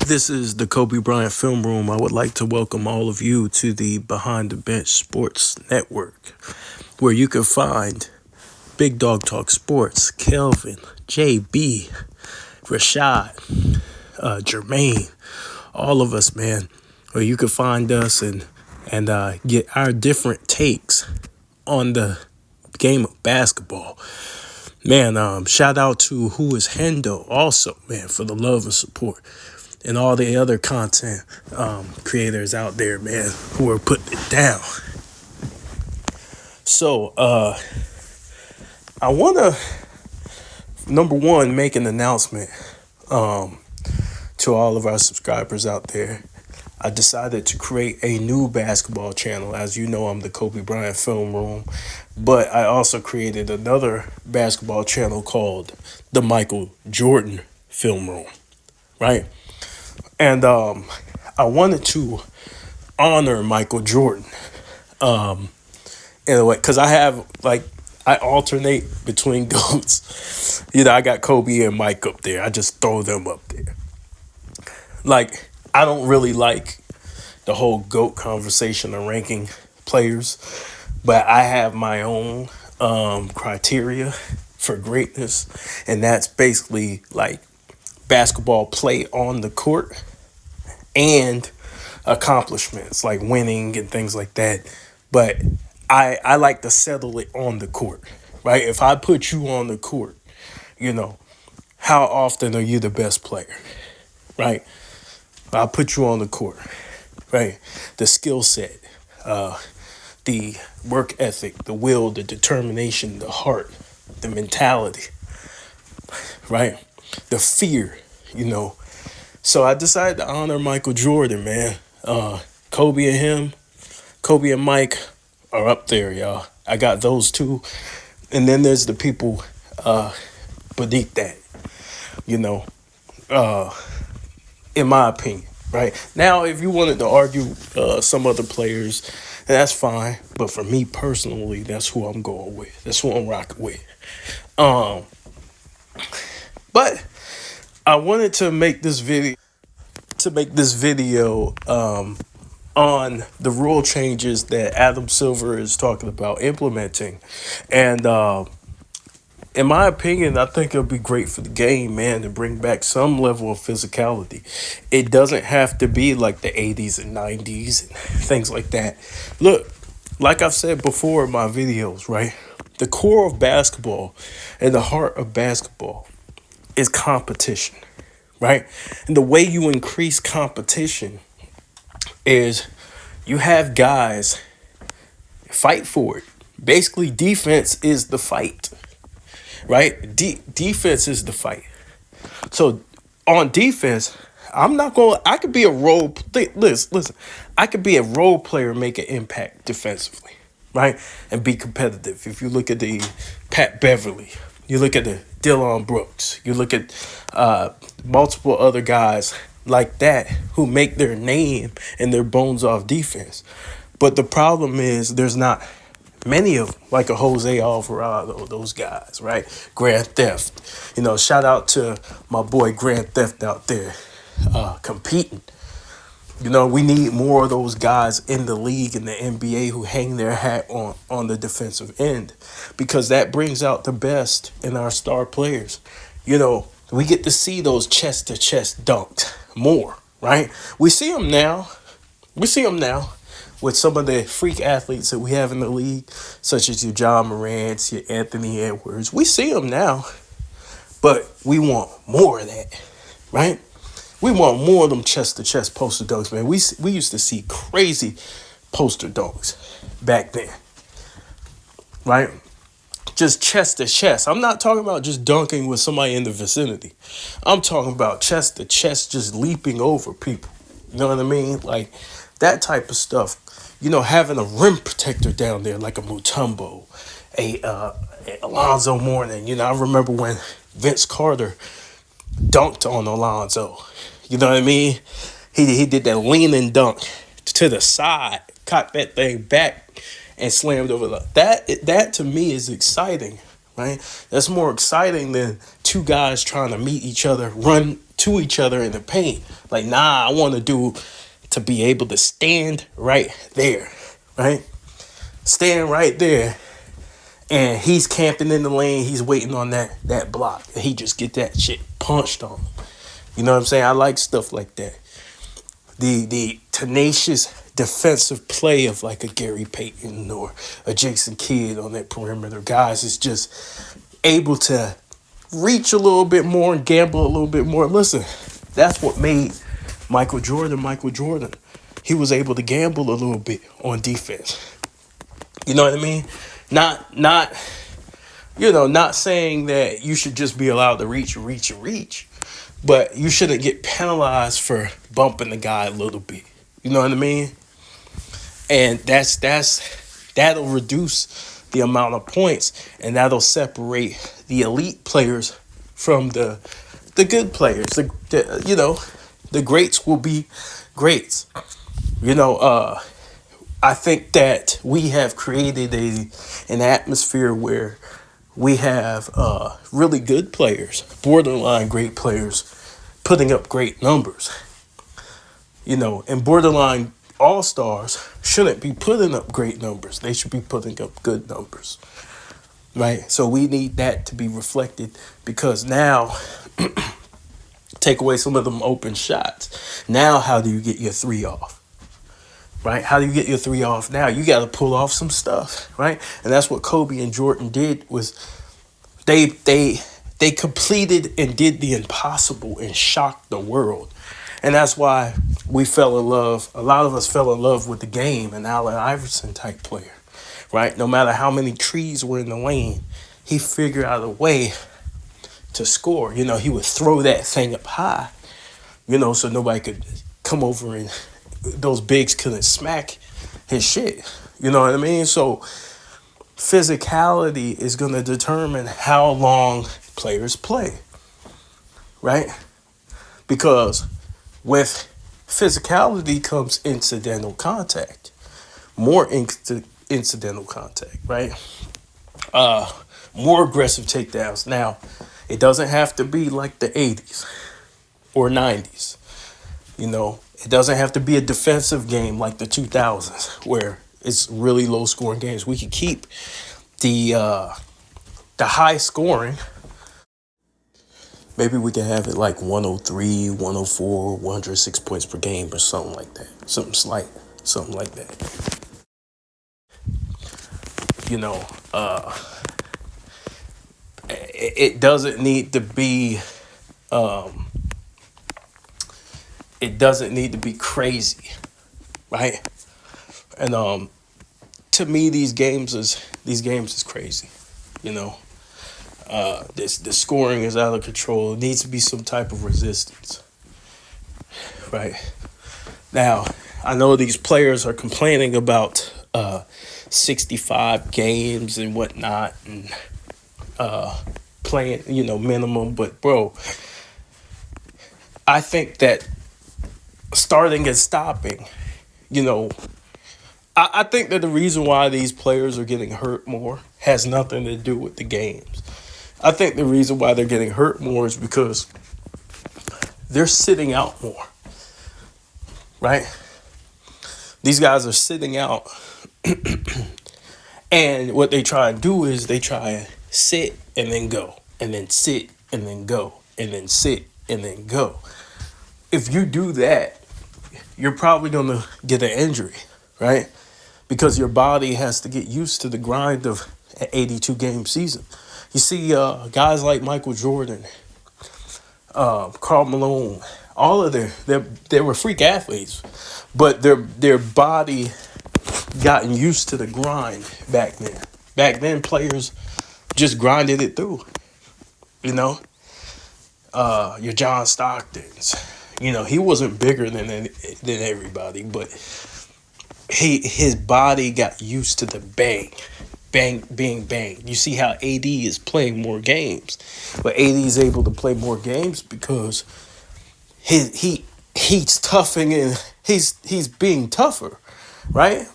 This is the Kobe Bryant Film Room. I would like to welcome all of you to the Behind the Bench Sports Network, where you can find Big Dog Talk Sports, Kelvin, JB, Rashad, Jermaine, all of us, man. Where you can find us and get our different takes on the game of basketball. Man, shout out to Who is Hendo also, man, for the love and support. And all the other content creators out there, man, who are putting it down. So, I want to, number one, make an announcement to all of our subscribers out there. I decided to create a new basketball channel. As you know, I'm the Kobe Bryant Film Room. But I also created another basketball channel called the Michael Jordan Film Room, right? And I wanted to honor Michael Jordan in a way, because I alternate between GOATs. I got Kobe and Mike up there. I just throw them up there. I don't really like the whole GOAT conversation of ranking players, but I have my own criteria for greatness, and that's basically like basketball play on the court and accomplishments like winning and things like that. But I like to settle it on the court, right? If I put you on the court, how often are you the best player, right? I'll put you on the court, right? The skill set, the work ethic, the will, the determination, the heart, the mentality, right? The fear, So I decided to honor Michael Jordan, man. Kobe and Mike are up there, y'all. I got those two. And then there's the people beneath that, in my opinion, right? Now, if you wanted to argue some other players, that's fine. But for me personally, that's who I'm going with. That's who I'm rocking with. But I wanted to make this video on the rule changes that Adam Silver is talking about implementing. And in my opinion, I think it'll be great for the game, man, to bring back some level of physicality. It doesn't have to be like the 80s and 90s and things like that. Look, like I've said before in my videos, right? The core of basketball and the heart of basketball is competition, right? And the way you increase competition is you have guys fight for it. Basically, defense is the fight, right? Defense is the fight. So on defense, I could be a role, listen, I could be a role player, make an impact defensively, right? And be competitive. If you look at the Pat Beverly, you look at the Dillon Brooks, you look at multiple other guys like that who make their name and their bones off defense. But the problem is there's not many of them, like a Jose Alvarado, those guys, right? Grand Theft. Shout out to my boy Grand Theft out there competing. We need more of those guys in the league, in the NBA, who hang their hat on the defensive end, because that brings out the best in our star players. We get to see those chest-to-chest dunks more, right? We see them now with some of the freak athletes that we have in the league, such as your John Morants, your Anthony Edwards. We see them now, but we want more of that, right? We want more of them chest-to-chest poster dunks, man. We used to see crazy poster dunks back then, right? Just chest-to-chest. I'm not talking about just dunking with somebody in the vicinity. I'm talking about chest-to-chest, just leaping over people. You know what I mean? Like that type of stuff. Having a rim protector down there like a Mutombo, a Alonzo Mourning. I remember when Vince Carter dunked on Alonzo. You know what I mean? He did that leaning dunk to the side, caught that thing back, and slammed over that to me is exciting, right? That's more exciting than two guys trying to meet each other, run to each other in the paint. Like, nah, I want to be able to stand right there, right? Stand right there. And he's camping in the lane. He's waiting on that block. And he just get that shit punched on him. You know what I'm saying? I like stuff like that. The tenacious defensive play of like a Gary Payton or a Jason Kidd on that perimeter. Guys is just able to reach a little bit more and gamble a little bit more. Listen, that's what made Michael Jordan Michael Jordan. He was able to gamble a little bit on defense. You know what I mean? Not not saying that you should just be allowed to reach, but you shouldn't get penalized for bumping the guy a little bit. You know what I mean? And that'll reduce the amount of points, and that'll separate the elite players from the good players. The greats will be greats. I think that we have created an atmosphere where we have really good players, borderline great players, putting up great numbers. And borderline all-stars shouldn't be putting up great numbers. They should be putting up good numbers, right? So we need that to be reflected, because now, take away some of them open shots. Now, how do you get your three off? Right? How do you get your three off now? You got to pull off some stuff, right? And that's what Kobe and Jordan did. Was they completed and did the impossible and shocked the world. And that's why we fell in love. A lot of us fell in love with the game, an Allen Iverson type player, right? No matter how many trees were in the lane, he figured out a way to score. He would throw that thing up high, so nobody could come over and those bigs couldn't smack his shit. You know what I mean? So physicality is going to determine how long players play, right? Because with physicality comes incidental contact, more incidental contact, right? More aggressive takedowns. Now, it doesn't have to be like the 80s or 90s, It doesn't have to be a defensive game like the 2000s where it's really low scoring games. We can keep the high scoring. Maybe we can have it like 103, 104, 106 points per game or something like that. Something like that. It doesn't need to be it doesn't need to be crazy, right? And to me, these games is crazy. The scoring is out of control. It needs to be some type of resistance, right? Now, I know these players are complaining about 65 games and whatnot, and playing, minimum. But bro, I think that starting and stopping, I think that the reason why these players are getting hurt more has nothing to do with the games. I think the reason why they're getting hurt more is because they're sitting out more, right? These guys are sitting out. And what they try to do is they try to sit and then go, and then sit and then go, and then sit and then go. If you do that, you're probably going to get an injury, right? Because your body has to get used to the grind of an 82-game season. You see guys like Michael Jordan, Karl Malone, all of they were freak athletes, but their body gotten used to the grind back then. Back then, players just grinded it through. Your John Stocktons. He wasn't bigger than everybody, but his body got used to the bang, bang, bang. You see how AD is playing more games, but AD is able to play more games because he's toughing and he's being tougher, right?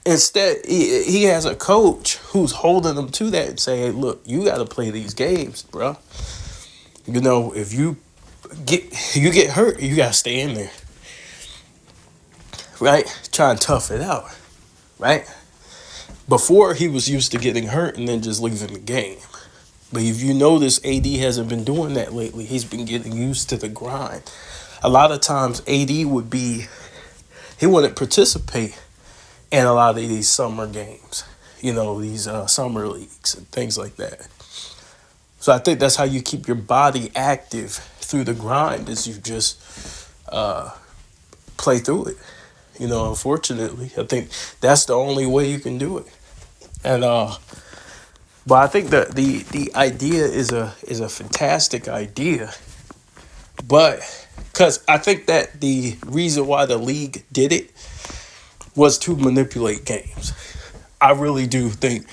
Instead, he has a coach who's holding him to that and saying, "Look, you got to play these games, bro. If you get hurt, you gotta stay in there, right? Try and tough it out, right? Before he was used to getting hurt and then just leaving the game. But if you notice, AD hasn't been doing that lately. He's been getting used to the grind. A lot of times, he wouldn't participate in a lot of these summer games, these summer leagues and things like that. So I think that's how you keep your body active through the grind is you just play through it. Unfortunately, I think that's the only way you can do it. And but I think that the idea is a fantastic idea. But because I think that the reason why the league did it was to manipulate games. I really do think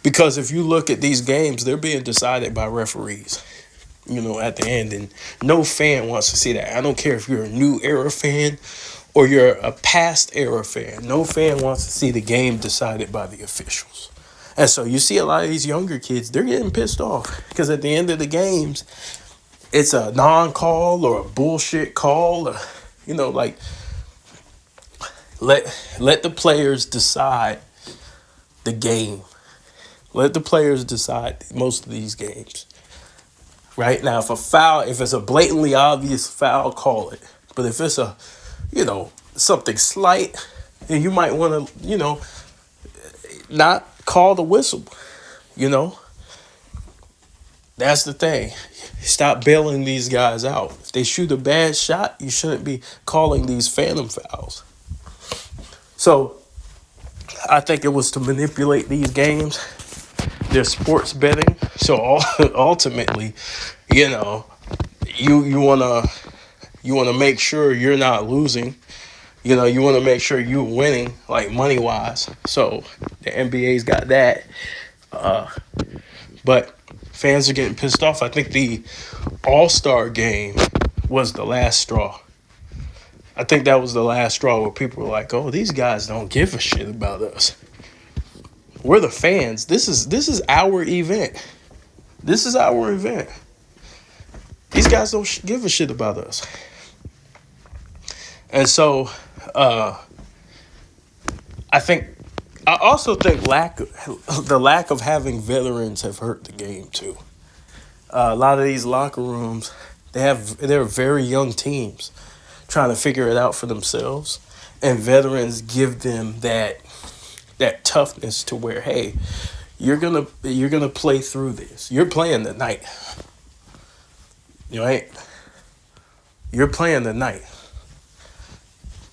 because if you look at these games, they're being decided by referees. At the end, and no fan wants to see that. I don't care if you're a new era fan or you're a past era fan. No fan wants to see the game decided by the officials. And so you see a lot of these younger kids, they're getting pissed off because at the end of the games, it's a non-call or a bullshit call. Or, like let the players decide the game. Let the players decide most of these games. Right now, if it's a blatantly obvious foul, call it. But if it's something slight, then you might want to, not call the whistle. That's the thing. Stop bailing these guys out. If they shoot a bad shot, you shouldn't be calling these phantom fouls. So, I think it was to manipulate these games. They're sports betting. So ultimately, you wanna make sure you're not losing. You want to make sure you're winning, like money wise. So the NBA's got that. But fans are getting pissed off. I think the All-Star game was the last straw. I think that was the last straw where people were like, "Oh, these guys don't give a shit about us. We're the fans. This is our event. This is our event. These guys don't give a shit about us." And so, I also think the lack of having veterans have hurt the game too. A lot of these locker rooms, they're very young teams trying to figure it out for themselves, and veterans give them that toughness to where, hey, you're gonna play through this. You're playing the night, right? You're playing the night.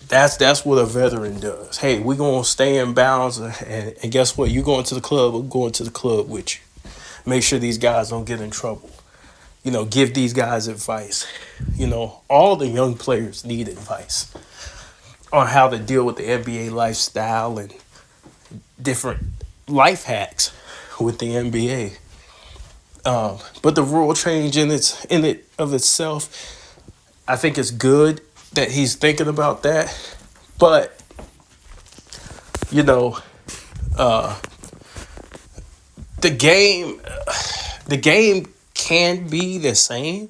That's what a veteran does. Hey, we're gonna stay in bounds, and guess what? You going to the club? I'm going to the club with you. Make sure these guys don't get in trouble. Give these guys advice. All the young players need advice on how to deal with the NBA lifestyle and different life hacks with the NBA. But the rule change in it of itself, I think it's good that he's thinking about that. But the game can be the same,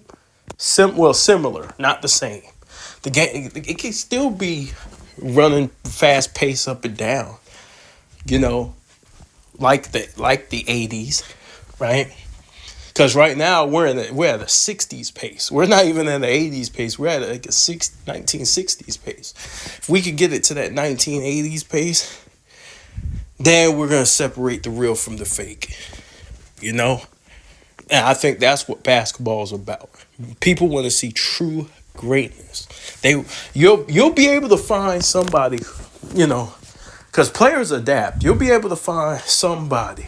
similar, not the same. The game it can still be running fast pace up and down. Like the 80s, right? Because right now we're at a 60s pace. We're not even at the 80s pace. We're at like a 1960s pace. If we could get it to that 1980s pace, then we're going to separate the real from the fake. And I think that's what basketball is about. People want to see true greatness. You'll be able to find somebody, because players adapt. You'll be able to find somebody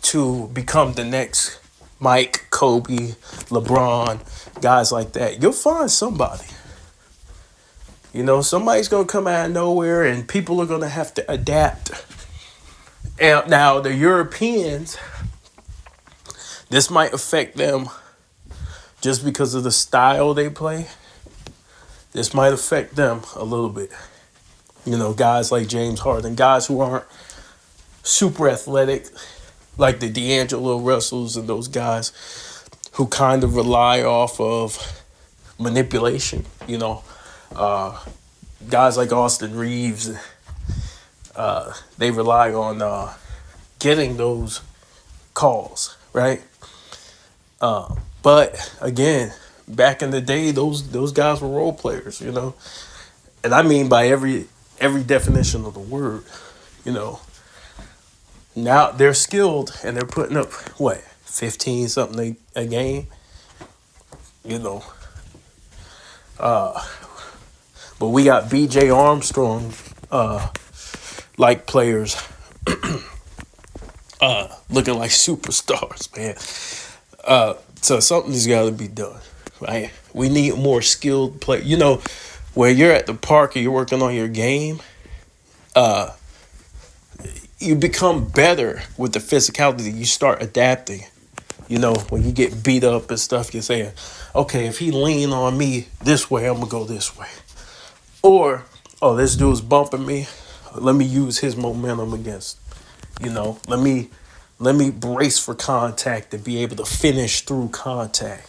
to become the next Mike, Kobe, LeBron, guys like that. You'll find somebody. Somebody's going to come out of nowhere and people are going to have to adapt. And now, the Europeans, this might affect them just because of the style they play. This might affect them a little bit. Guys like James Harden, guys who aren't super athletic, like the D'Angelo Russells and those guys who kind of rely off of manipulation. Guys like Austin Reeves, they rely on getting those calls, right? But again, back in the day, those guys were role players, and I mean by every definition of the word, you know. Now they're skilled and they're putting up what 15 something a game, you know. But we got B.J. Armstrong like players looking like superstars, man. So something's got to be done, right? We need more skilled play. Where you're at the park and you're working on your game, you become better with the physicality. You start adapting. When you get beat up and stuff, you're saying, okay, if he lean on me this way, I'm going to go this way. Or, oh, this dude's bumping me. Let me use his momentum against, let me brace for contact and be able to finish through contact.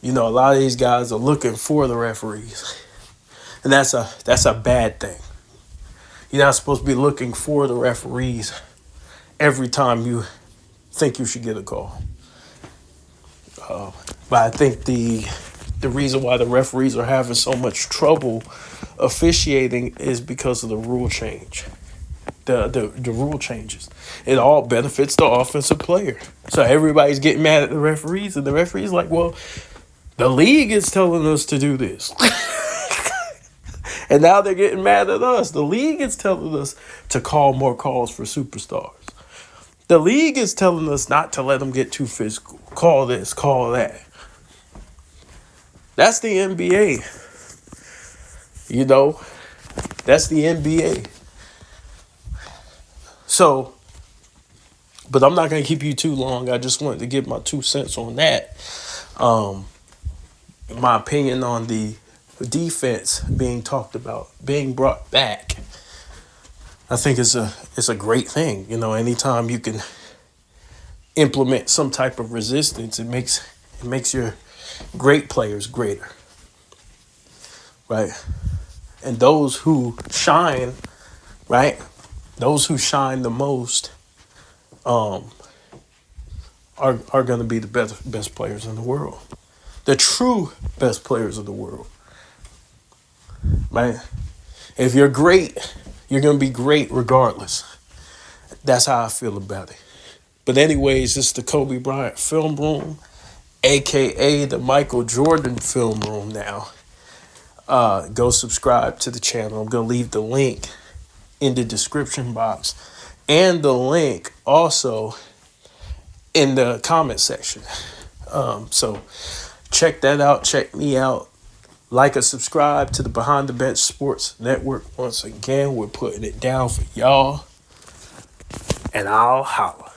A lot of these guys are looking for the referees. And that's a bad thing. You're not supposed to be looking for the referees every time you think you should get a call. But I think the reason why the referees are having so much trouble officiating is because of the rule change. The rule changes. It all benefits the offensive player. So everybody's getting mad at the referees, and the referees like, well, the league is telling us to do this. And now they're getting mad at us. The league is telling us to call more calls for superstars. The league is telling us not to let them get too physical. Call this, call that. That's the NBA. That's the NBA. So, but I'm not going to keep you too long. I just wanted to give my 2 cents on that. My opinion on the defense being talked about, being brought back, I think it's a great thing. Anytime you can implement some type of resistance, it makes your great players greater, right? And those who shine, right? Those who shine the most, are going to be the best players in the world, the true best players of the world, right? If you're great, you're going to be great regardless. That's how I feel about it. But anyways, it's the Kobe Bryant Film Room, a.k.a. the Michael Jordan Film Room now. Go subscribe to the channel. I'm going to leave the link in the description box and the link also in the comment section. So check that out. Check me out. Like and subscribe to the Behind the Bench Sports Network. Once again, we're putting it down for y'all. And I'll holla.